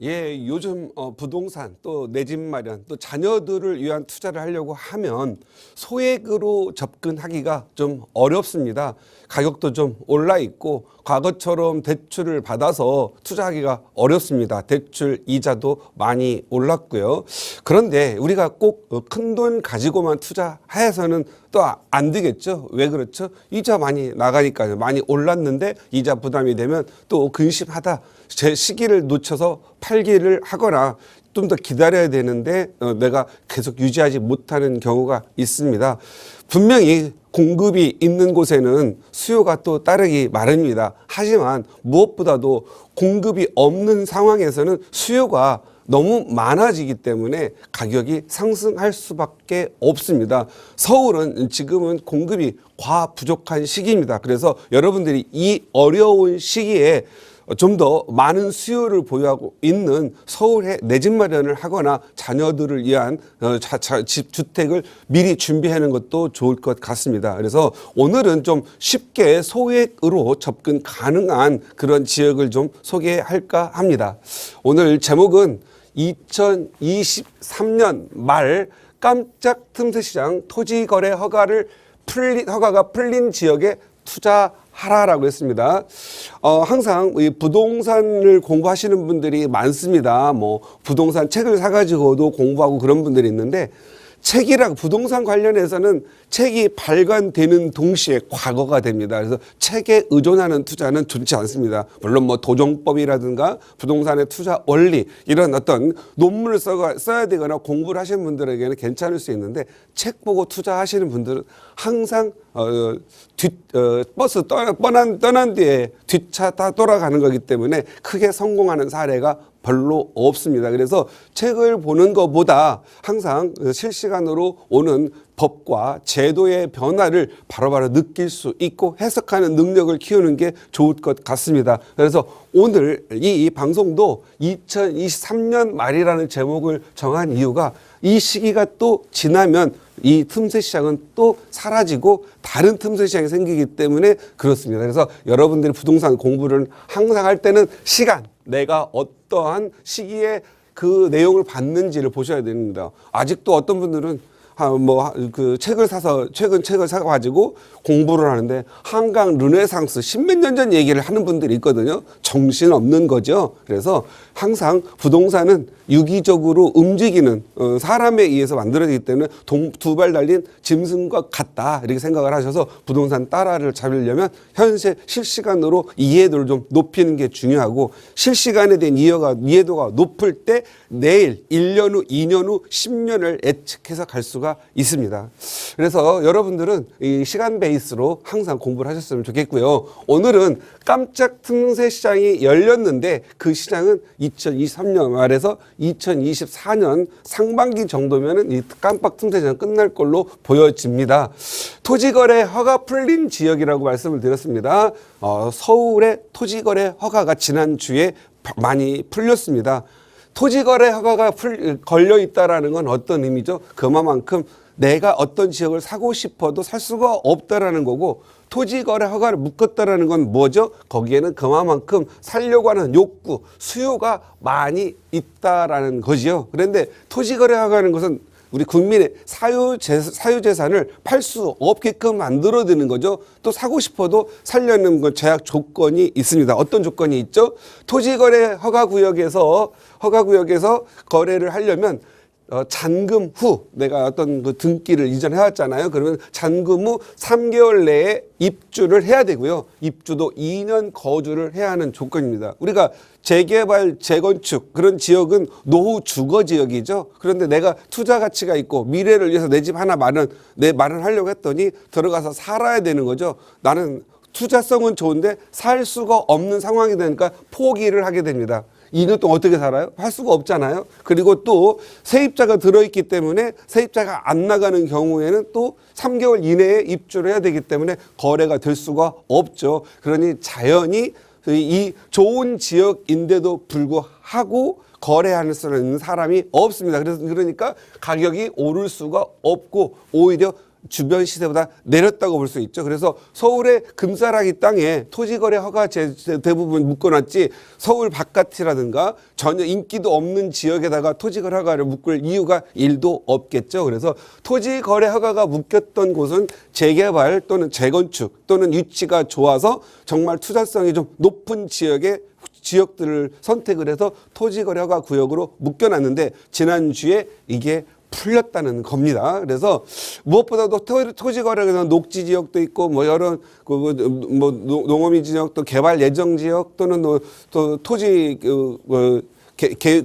예, 요즘 부동산 또 내 집 마련 또 자녀들을 위한 투자를 하려고 하면 소액으로 접근하기가 좀 어렵습니다. 가격도 좀 올라 있고 과거처럼 대출을 받아서 투자하기가 어렵습니다. 대출 이자도 많이 올랐고요. 그런데 우리가 꼭 큰 돈 가지고만 투자해서는 또 안 되겠죠. 왜 그렇죠? 이자 많이 나가니까요. 많이 올랐는데 이자 부담이 되면 또 근심하다 제 시기를 놓쳐서 팔기를 하거나 좀 더 기다려야 되는데 내가 계속 유지하지 못하는 경우가 있습니다. 분명히 공급이 있는 곳에는 수요가 또 따르기 마련입니다. 하지만 무엇보다도 공급이 없는 상황에서는 수요가 너무 많아지기 때문에 가격이 상승할 수밖에 없습니다. 서울은 지금은 공급이 과부족한 시기입니다. 그래서 여러분들이 이 어려운 시기에 좀 더 많은 수요를 보유하고 있는 서울에 내 집 마련을 하거나 자녀들을 위한 집 주택을 미리 준비하는 것도 좋을 것 같습니다. 그래서 오늘은 좀 쉽게 소액으로 접근 가능한 그런 지역을 좀 소개할까 합니다. 오늘 제목은 2023년 말 깜짝 틈새 시장 토지거래 허가가 풀린 지역에 투자하라라고 했습니다. 항상 이 부동산을 공부하시는 분들이 많습니다. 뭐 부동산 책을 사가지고도 공부하고 그런 분들이 있는데 책이랑 부동산 관련해서는 책이 발간되는 동시에 과거가 됩니다. 그래서 책에 의존하는 투자는 좋지 않습니다. 물론 뭐 도정법이라든가 부동산의 투자 원리 이런 어떤 논문을 써야 되거나 공부를 하시는 분들에게는 괜찮을 수 있는데 책 보고 투자하시는 분들은 항상 버스 떠난 뒤에 뒷차 다 돌아가는 거기 때문에 크게 성공하는 사례가 별로 없습니다. 그래서 책을 보는 것보다 항상 실시간으로 오는 법과 제도의 변화를 바로바로 느낄 수 있고 해석하는 능력을 키우는 게 좋을 것 같습니다. 그래서 오늘 이 방송도 2023년 말이라는 제목을 정한 이유가 이 시기가 또 지나면 이 틈새 시장은 또 사라지고 다른 틈새 시장이 생기기 때문에 그렇습니다. 그래서 여러분들이 부동산 공부를 항상 할 때는 시간, 내가 어떠한 시기에 그 내용을 봤는지를 보셔야 됩니다. 아직도 어떤 분들은 최근 책을 사가지고 공부를 하는데 한강 르네상스 십몇 년 전 얘기를 하는 분들이 있거든요. 정신없는 거죠. 그래서 항상 부동산은 유기적으로 움직이는 사람에 의해서 만들어지기 때문에 두 발 달린 짐승과 같다 이렇게 생각을 하셔서 부동산 따라를 잡으려면 현재 실시간으로 이해도를 좀 높이는 게 중요하고 실시간에 대한 이해도가 높을 때 내일 1년 후, 2년 후, 10년을 예측해서 갈 수가 있습니다. 그래서 여러분들은 이 시간 베이스로 항상 공부를 하셨으면 좋겠고요. 오늘은 깜짝 틈새 시장이 열렸는데 그 시장은 2023년 말에서 2024년 상반기 정도면은 이 깜빡 틈새 시장 끝날 걸로 보여집니다. 토지거래 허가 풀린 지역이라고 말씀을 드렸습니다. 서울의 토지거래 허가가 지난주에 많이 풀렸습니다. 토지거래 허가가 걸려 있다라는 건 어떤 의미죠? 그만큼 내가 어떤 지역을 사고 싶어도 살 수가 없다라는 거고 토지거래 허가를 묶었다라는 건 뭐죠? 거기에는 그만큼 살려고 하는 욕구, 수요가 많이 있다라는 거지요. 그런데 토지거래 허가는 것은 우리 국민의 사유재산을 팔 수 없게끔 만들어드는 거죠. 또 사고 싶어도 살려는 제약 조건이 있습니다. 어떤 조건이 있죠? 토지거래 허가구역에서 거래를 하려면 잔금 후 내가 어떤 그 등기를 이전해왔잖아요. 그러면 잔금 후 3개월 내에 입주를 해야 되고요. 입주도 2년 거주를 해야 하는 조건입니다. 우리가 재개발, 재건축 그런 지역은 노후 주거 지역이죠. 그런데 내가 투자 가치가 있고 미래를 위해서 내 집 하나 마련하려고 했더니 들어가서 살아야 되는 거죠. 나는 투자성은 좋은데 살 수가 없는 상황이 되니까 포기를 하게 됩니다. 2년 동안 어떻게 살아요? 할 수가 없잖아요. 그리고 또 세입자가 들어있기 때문에 세입자가 안 나가는 경우에는 또 3개월 이내에 입주를 해야 되기 때문에 거래가 될 수가 없죠. 그러니 자연히 이 좋은 지역인데도 불구하고 거래할 수 있는 사람이 없습니다. 그러니까 가격이 오를 수가 없고 오히려 주변 시세보다 내렸다고 볼 수 있죠. 그래서 서울의 금싸라기 땅에 토지거래 허가 대부분 묶어놨지 서울 바깥이라든가 전혀 인기도 없는 지역에다가 토지거래 허가를 묶을 이유가 1도 없겠죠. 그래서 토지거래 허가가 묶였던 곳은 재개발 또는 재건축 또는 위치가 좋아서 정말 투자성이 좀 높은 지역들을 선택을 해서 토지거래 허가 구역으로 묶여놨는데 지난주에 이게 풀렸다는 겁니다. 그래서 무엇보다도 토지거래에서 녹지 지역도 있고 뭐 여러 뭐 농어민 지역 또 개발 예정 지역 또는 또 토지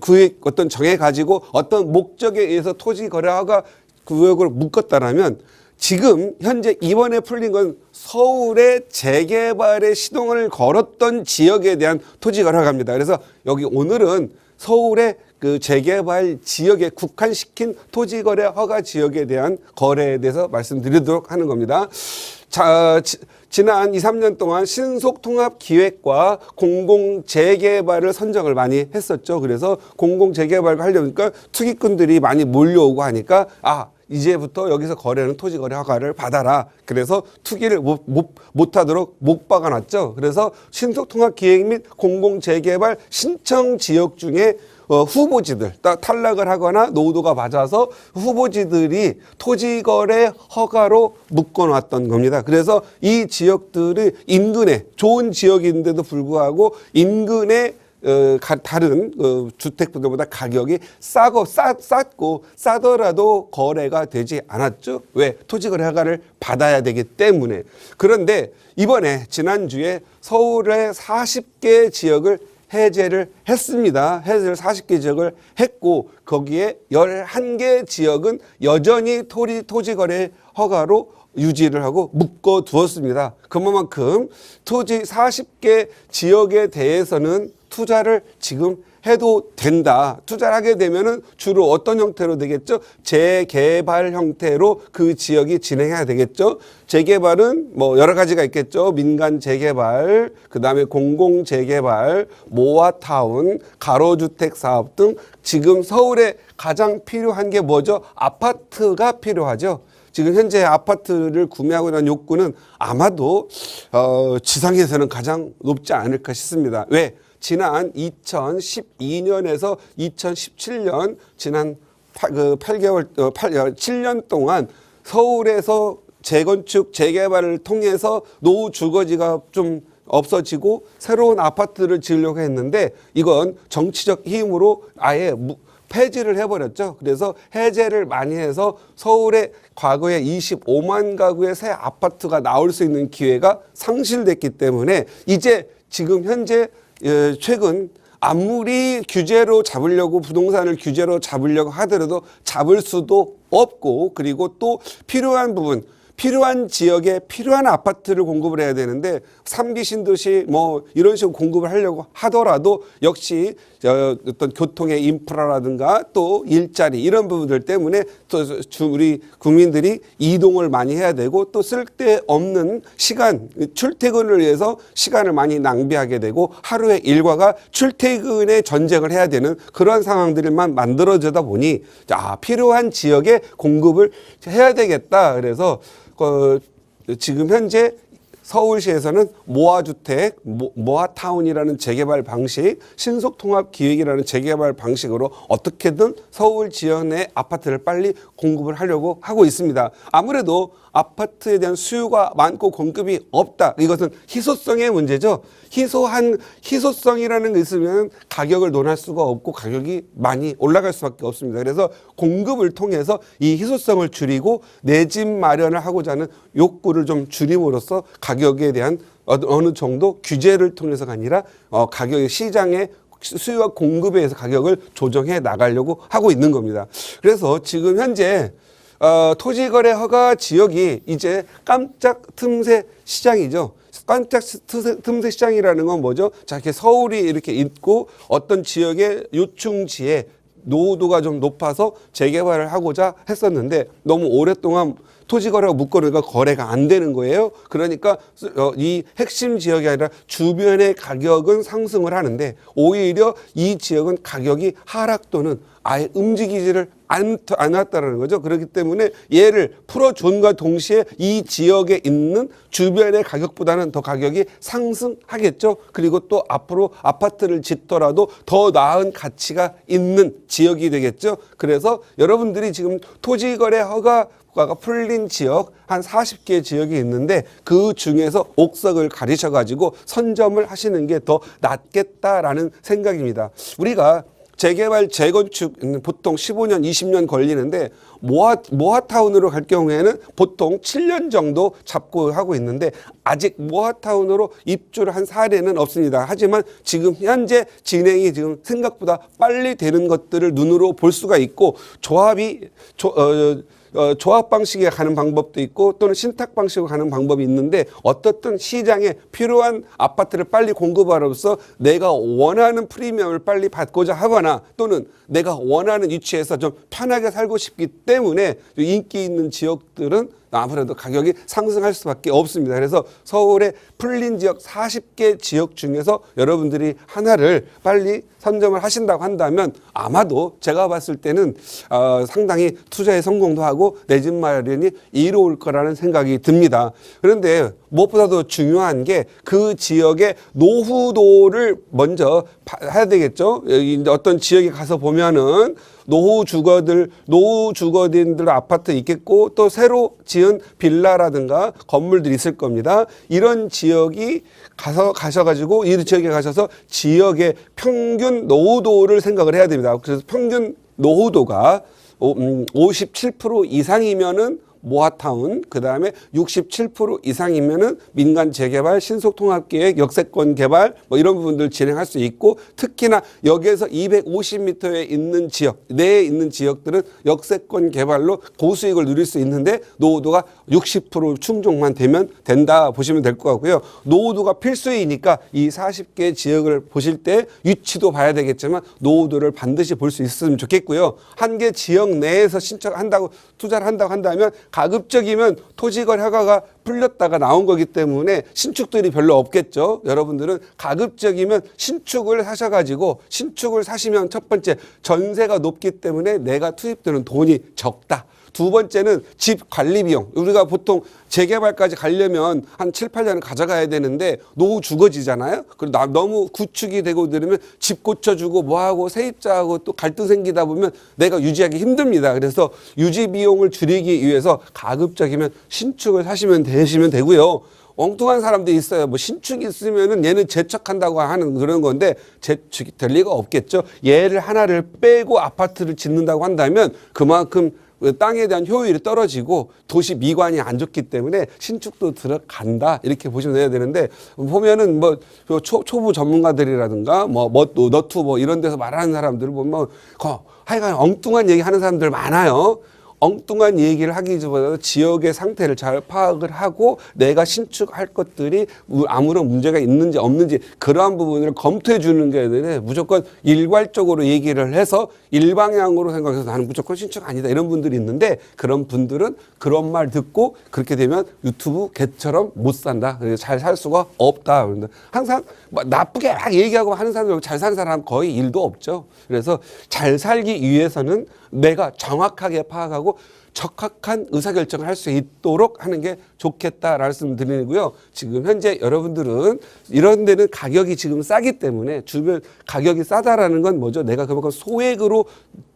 구획 어떤 정해 가지고 어떤 목적에 의해서 토지거래가 구역으로 묶었다라면 지금 현재 이번에 풀린 건 서울의 재개발에 시동을 걸었던 지역에 대한 토지거래가입니다. 그래서 여기 오늘은 서울의 그 재개발 지역에 국한시킨 토지거래 허가 지역에 대한 거래에 대해서 말씀드리도록 하는 겁니다. 자, 지난 2, 3년 동안 신속통합기획과 공공재개발을 선정을 많이 했었죠. 그래서 공공재개발을 하려니까 투기꾼들이 많이 몰려오고 하니까 이제부터 여기서 거래는 토지거래 허가를 받아라. 그래서 투기를 못하도록 못 박아놨죠. 그래서 신속통합기획 및 공공재개발 신청 지역 중에 후보지들 탈락을 하거나 노후도가 맞아서 후보지들이 토지거래 허가로 묶어놨던 겁니다. 그래서 이 지역들이 인근에 좋은 지역인데도 불구하고 인근에 다른 주택들보다 가격이 쌌고 싸더라도 거래가 되지 않았죠. 왜? 토지거래 허가를 받아야 되기 때문에. 그런데 이번에 지난주에 서울의 40개 지역을 해제를 했습니다. 해제를 40개 지역을 했고 거기에 11개 지역은 여전히 토지거래 허가로 유지를 하고 묶어 두었습니다. 그만큼 토지 40개 지역에 대해서는 투자를 지금 해도 된다. 투자를 하게 되면은 주로 어떤 형태로 되겠죠? 재개발 형태로 그 지역이 진행해야 되겠죠? 재개발은 뭐 여러 가지가 있겠죠? 민간 재개발, 그 다음에 공공 재개발, 모아타운, 가로주택 사업 등 지금 서울에 가장 필요한 게 뭐죠? 아파트가 필요하죠. 지금 현재 아파트를 구매하고 있는 욕구는 아마도 지상에서는 가장 높지 않을까 싶습니다. 왜? 지난 2012년에서 2017년 지난 7년 동안 서울에서 재건축, 재개발을 통해서 노후 주거지가 좀 없어지고 새로운 아파트를 지으려고 했는데 이건 정치적 힘으로 아예 폐지를 해버렸죠. 그래서 해제를 많이 해서 서울에 과거에 25만 가구의 새 아파트가 나올 수 있는 기회가 상실됐기 때문에 이제 지금 현재 최근 아무리 규제로 잡으려고 부동산을 규제로 잡으려고 하더라도 잡을 수도 없고 그리고 또 필요한 부분 필요한 지역에 필요한 아파트를 공급을 해야 되는데 3기 신도시 뭐 이런 식으로 공급을 하려고 하더라도 역시 어떤 교통의 인프라라든가 또 일자리 이런 부분들 때문에 또 우리 국민들이 이동을 많이 해야 되고 또 쓸데없는 시간 출퇴근을 위해서 시간을 많이 낭비하게 되고 하루의 일과가 출퇴근에 전쟁을 해야 되는 그런 상황들만 만들어지다 보니 필요한 지역에 공급을 해야 되겠다. 그래서 지금 현재 서울시에서는 모아주택, 모아타운이라는 재개발 방식, 신속통합기획이라는 재개발 방식으로 어떻게든 서울 지역내 아파트를 빨리 공급을 하려고 하고 있습니다. 아무래도 아파트에 대한 수요가 많고 공급이 없다. 이것은 희소성의 문제죠. 희소성이라는 게 있으면 가격을 논할 수가 없고 가격이 많이 올라갈 수밖에 없습니다. 그래서 공급을 통해서 이 희소성을 줄이고 내 집 마련을 하고자 하는 욕구를 좀 줄임으로써 가격에 대한 어느 정도 규제를 통해서가 아니라 가격의 시장의 수요와 공급에 의해서 가격을 조정해 나가려고 하고 있는 겁니다. 그래서 지금 현재 토지거래 허가 지역이 이제 깜짝 틈새 시장이죠. 깜짝 틈새 시장이라는 건 뭐죠? 자, 이렇게 서울이 이렇게 있고 어떤 지역의 요충지에 노후도가 좀 높아서 재개발을 하고자 했었는데 너무 오랫동안 토지거래가 묶어놓으니까 거래가 안 되는 거예요. 그러니까 이 핵심 지역이 아니라 주변의 가격은 상승을 하는데 오히려 이 지역은 가격이 하락 또는 아예 움직이지를 안 왔다라는 거죠. 그렇기 때문에 얘를 풀어준과 동시에 이 지역에 있는 주변의 가격보다는 더 가격이 상승하겠죠. 그리고 또 앞으로 아파트를 짓더라도 더 나은 가치가 있는 지역이 되겠죠. 그래서 여러분들이 지금 토지거래 허가가 풀린 지역 한 40개 지역이 있는데 그 중에서 옥석을 가리셔가지고 선점을 하시는 게 더 낫겠다라는 생각입니다. 우리가 재개발, 재건축 보통 15년, 20년 걸리는데 모아타운으로 갈 경우에는 보통 7년 정도 잡고 하고 있는데 아직 모아타운으로 입주를 한 사례는 없습니다. 하지만 지금 현재 진행이 지금 생각보다 빨리 되는 것들을 눈으로 볼 수가 있고 조합 방식에 가는 방법도 있고 또는 신탁 방식으로 가는 방법이 있는데 어떻든 시장에 필요한 아파트를 빨리 공급함으로써 내가 원하는 프리미엄을 빨리 받고자 하거나 또는 내가 원하는 위치에서 좀 편하게 살고 싶기 때문에 인기 있는 지역들은 아무래도 가격이 상승할 수밖에 없습니다. 그래서 서울의 풀린 지역 40개 지역 중에서 여러분들이 하나를 빨리 선점을 하신다고 한다면 아마도 제가 봤을 때는 상당히 투자에 성공도 하고 내 집 마련이 이로울 거라는 생각이 듭니다. 그런데 무엇보다도 중요한 게 그 지역의 노후도를 먼저 해야 되겠죠. 어떤 지역에 가서 보면은 노후 주거인들 아파트 있겠고 또 새로 지은 빌라라든가 건물들이 있을 겁니다. 이런 지역이 가셔가지고 이 지역에 가셔서 지역의 평균 노후도를 생각을 해야 됩니다. 그래서 평균 노후도가 57% 이상이면은 모아타운, 그 다음에 67% 이상이면은 민간 재개발, 신속통합계획, 역세권 개발 뭐 이런 부분들 진행할 수 있고 특히나 여기에서 250m에 있는 지역, 내에 있는 지역들은 역세권 개발로 고수익을 누릴 수 있는데 노후도가 60% 충족만 되면 된다 보시면 될 것 같고요. 노후도가 필수이니까 이 40개 지역을 보실 때 위치도 봐야 되겠지만 노후도를 반드시 볼 수 있으면 좋겠고요. 한 개 지역 내에서 신청한다고 투자를 한다고 한다면 가급적이면 토지거래 허가가 풀렸다가 나온 거기 때문에 신축들이 별로 없겠죠. 여러분들은 가급적이면 신축을 사셔가지고 신축을 사시면 첫 번째 전세가 높기 때문에 내가 투입되는 돈이 적다. 두 번째는 집 관리 비용. 우리가 보통 재개발까지 가려면 한 7, 8년을 가져가야 되는데 노후 주거지잖아요. 그리고 너무 구축이 되고 이러면 집 고쳐주고 뭐하고 세입자하고 또 갈등 생기다 보면 내가 유지하기 힘듭니다. 그래서 유지 비용을 줄이기 위해서 가급적이면 신축을 되시면 되고요. 엉뚱한 사람들이 있어요. 뭐 신축이 있으면은 얘는 재척한다고 하는 그런 건데 재축이 될 리가 없겠죠. 얘를 하나를 빼고 아파트를 짓는다고 한다면 그만큼 땅에 대한 효율이 떨어지고 도시 미관이 안 좋기 때문에 신축도 들어간다 이렇게 보시면 돼야 되는데 보면은 뭐 초보 전문가들이라든가 뭐 너튜브 뭐 이런 데서 말하는 사람들을 보면 하여간 엉뚱한 얘기 하는 사람들 많아요. 엉뚱한 얘기를 하기보다도 지역의 상태를 잘 파악을 하고 내가 신축할 것들이 아무런 문제가 있는지 없는지 그러한 부분을 검토해 주는 게 되는데 무조건 일괄적으로 얘기를 해서 일방향으로 생각해서 나는 무조건 신축 아니다 이런 분들이 있는데 그런 분들은 그런 말 듣고 그렇게 되면 유튜브 개처럼 못 산다. 잘 살 수가 없다. 항상 나쁘게 막 얘기하고 하는 사람들 잘 사는 사람 거의 일도 없죠. 그래서 잘 살기 위해서는 내가 정확하게 파악하고 적합한 의사결정을 할 수 있도록 하는 게 좋겠다 말씀드리고요. 지금 현재 여러분들은 이런 데는 가격이 지금 싸기 때문에 주변 가격이 싸다라는 건 뭐죠? 내가 그만큼 소액으로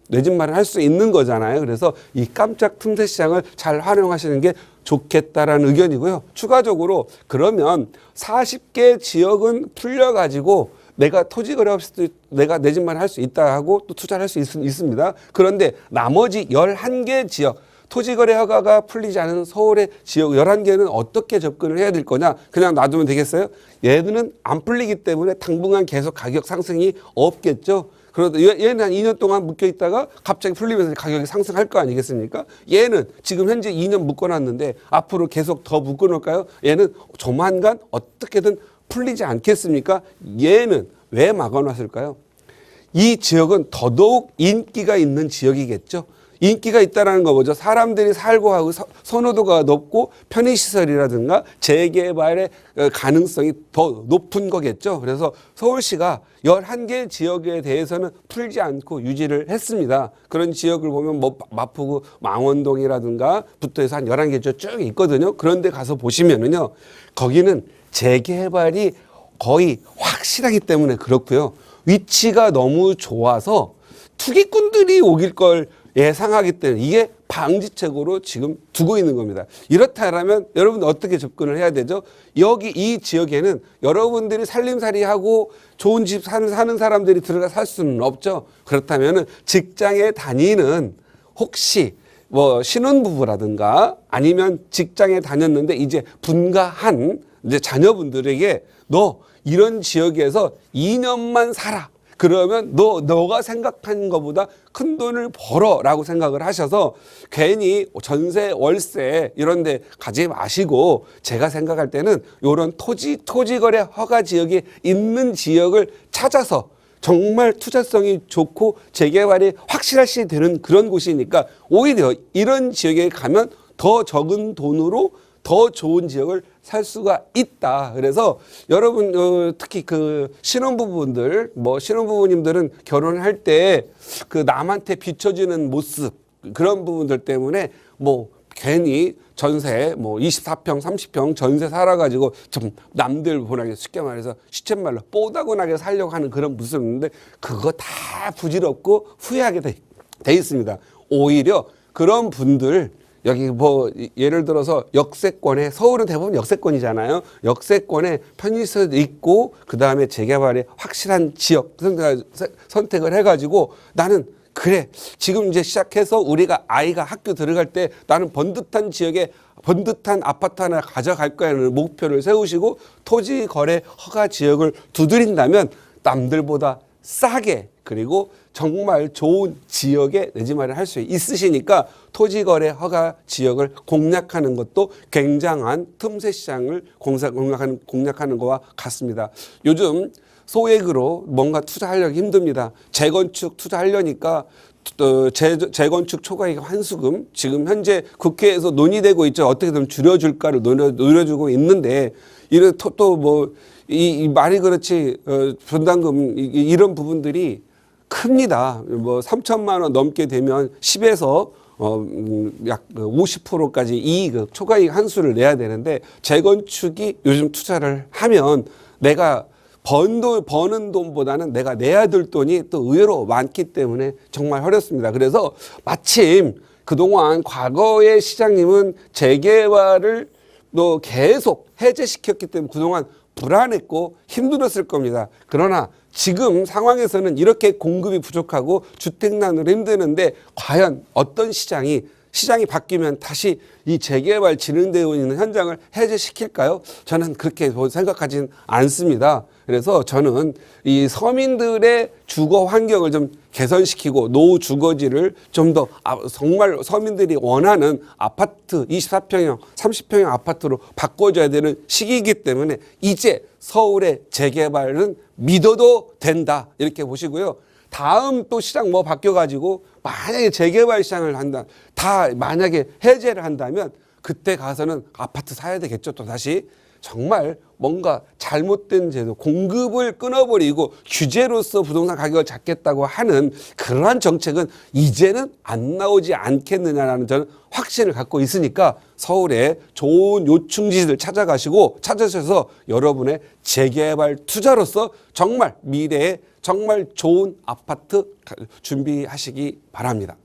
내 집 마련할 수 있는 거잖아요. 그래서 이 깜짝 틈새 시장을 잘 활용하시는 게 좋겠다라는 의견이고요. 추가적으로 그러면 40개 지역은 풀려가지고 내가 토지거래 없이도 내가 내 집만 할 수 있다 하고 또 투자를 할 수 있습니다. 그런데 나머지 11개 지역 토지거래 허가가 풀리지 않은 서울의 지역 11개는 어떻게 접근을 해야 될 거냐. 그냥 놔두면 되겠어요? 얘들은 안 풀리기 때문에 당분간 계속 가격 상승이 없겠죠. 그러다 얘는 한 2년 동안 묶여 있다가 갑자기 풀리면서 가격이 상승할 거 아니겠습니까? 얘는 지금 현재 2년 묶어놨는데 앞으로 계속 더 묶어놓을까요? 얘는 조만간 어떻게든 풀리지 않겠습니까? 얘는 왜 막아놨을까요? 이 지역은 더더욱 인기가 있는 지역이겠죠. 인기가 있다라는 거 뭐죠? 사람들이 살고 하고 선호도가 높고 편의시설이라든가 재개발의 가능성이 더 높은 거겠죠. 그래서 서울시가 11개 지역에 대해서는 풀지 않고 유지를 했습니다. 그런 지역을 보면 뭐 마포구 망원동이라든가 부터 해서 한 11개 쭉 있거든요. 그런데 가서 보시면은요. 거기는 재개발이 거의 확실하기 때문에 그렇고요. 위치가 너무 좋아서 투기꾼들이 오길 걸 예상하기 때문에 이게 방지책으로 지금 두고 있는 겁니다. 이렇다면 여러분들 어떻게 접근을 해야 되죠? 여기 이 지역에는 여러분들이 살림살이하고 좋은 집 사는 사람들이 들어가 살 수는 없죠. 그렇다면 직장에 다니는 혹시 뭐 신혼부부라든가 아니면 직장에 다녔는데 이제 분가한 이제 자녀분들에게 너 이런 지역에서 2년만 살아. 그러면 너가 생각하는 것보다 큰 돈을 벌어라고 생각을 하셔서 괜히 전세, 월세 이런 데 가지 마시고 제가 생각할 때는 이런 토지거래 허가 지역이 있는 지역을 찾아서 정말 투자성이 좋고 재개발이 확실시 되는 그런 곳이니까 오히려 이런 지역에 가면 더 적은 돈으로 더 좋은 지역을 살 수가 있다. 그래서 여러분 특히 그 신혼부부님들은 결혼할 때 그 남한테 비춰지는 모습 그런 부분들 때문에 뭐 괜히 전세 뭐 24평 30평 전세 살아가지고 좀 남들 보나게 쉽게 말해서 시쳇말로 뽀다구나게 살려고 하는 그런 모습인데 그거 다 부질없고 후회하게 돼 있습니다. 오히려 그런 분들 여기 뭐 예를 들어서 역세권에 서울은 대부분 역세권이잖아요. 역세권에 편의시설도 있고 그다음에 재개발에 확실한 지역 선택을 해가지고 나는 그래 지금 이제 시작해서 우리가 아이가 학교 들어갈 때 나는 번듯한 지역에 번듯한 아파트 하나 가져갈 거라는 목표를 세우시고 토지 거래 허가 지역을 두드린다면 남들보다 싸게 그리고 정말 좋은 지역에 내 집 마련할 수 있으시니까 토지거래 허가 지역을 공략하는 것도 굉장한 틈새 시장을 공략하는 것과 같습니다. 요즘 소액으로 뭔가 투자하려고 힘듭니다. 재건축 투자하려니까 재건축 초과이익 환수금 지금 현재 국회에서 논의되고 있죠. 어떻게든 줄여줄까를 노려주고 있는데 이런 또 뭐 이 말이 그렇지 분담금 이런 부분들이 큽니다. 뭐 3천만 원 넘게 되면 10에서 약 50%까지 이익, 초과이익 한수를 내야 되는데 재건축이 요즘 투자를 하면 내가 버는 돈보다는 내가 내야 될 돈이 또 의외로 많기 때문에 정말 어렵습니다. 그래서 마침 그동안 과거의 시장님은 재개발을 또 계속 해제시켰기 때문에 그동안 불안했고 힘들었을 겁니다. 그러나 지금 상황에서는 이렇게 공급이 부족하고 주택난으로 힘드는데 과연 어떤 시장이 바뀌면 다시 이 재개발 진행되고 있는 현장을 해제시킬까요? 저는 그렇게 생각하지는 않습니다. 그래서 저는 이 서민들의 주거 환경을 좀 개선시키고 노후 주거지를 좀 더 정말 서민들이 원하는 아파트 24평형, 30평형 아파트로 바꿔줘야 되는 시기이기 때문에 이제 서울의 재개발은 믿어도 된다 이렇게 보시고요. 다음 또 시장 뭐 바뀌어가지고 만약에 재개발 시장을 한다, 다 만약에 해제를 한다면 그때 가서는 아파트 사야 되겠죠. 또 다시 정말 뭔가 잘못된 제도, 공급을 끊어버리고 규제로서 부동산 가격을 잡겠다고 하는 그러한 정책은 이제는 안 나오지 않겠느냐라는 저는 확신을 갖고 있으니까 서울의 좋은 요충지들 찾아셔서 여러분의 재개발 투자로서 정말 미래에 정말 좋은 아파트 준비하시기 바랍니다.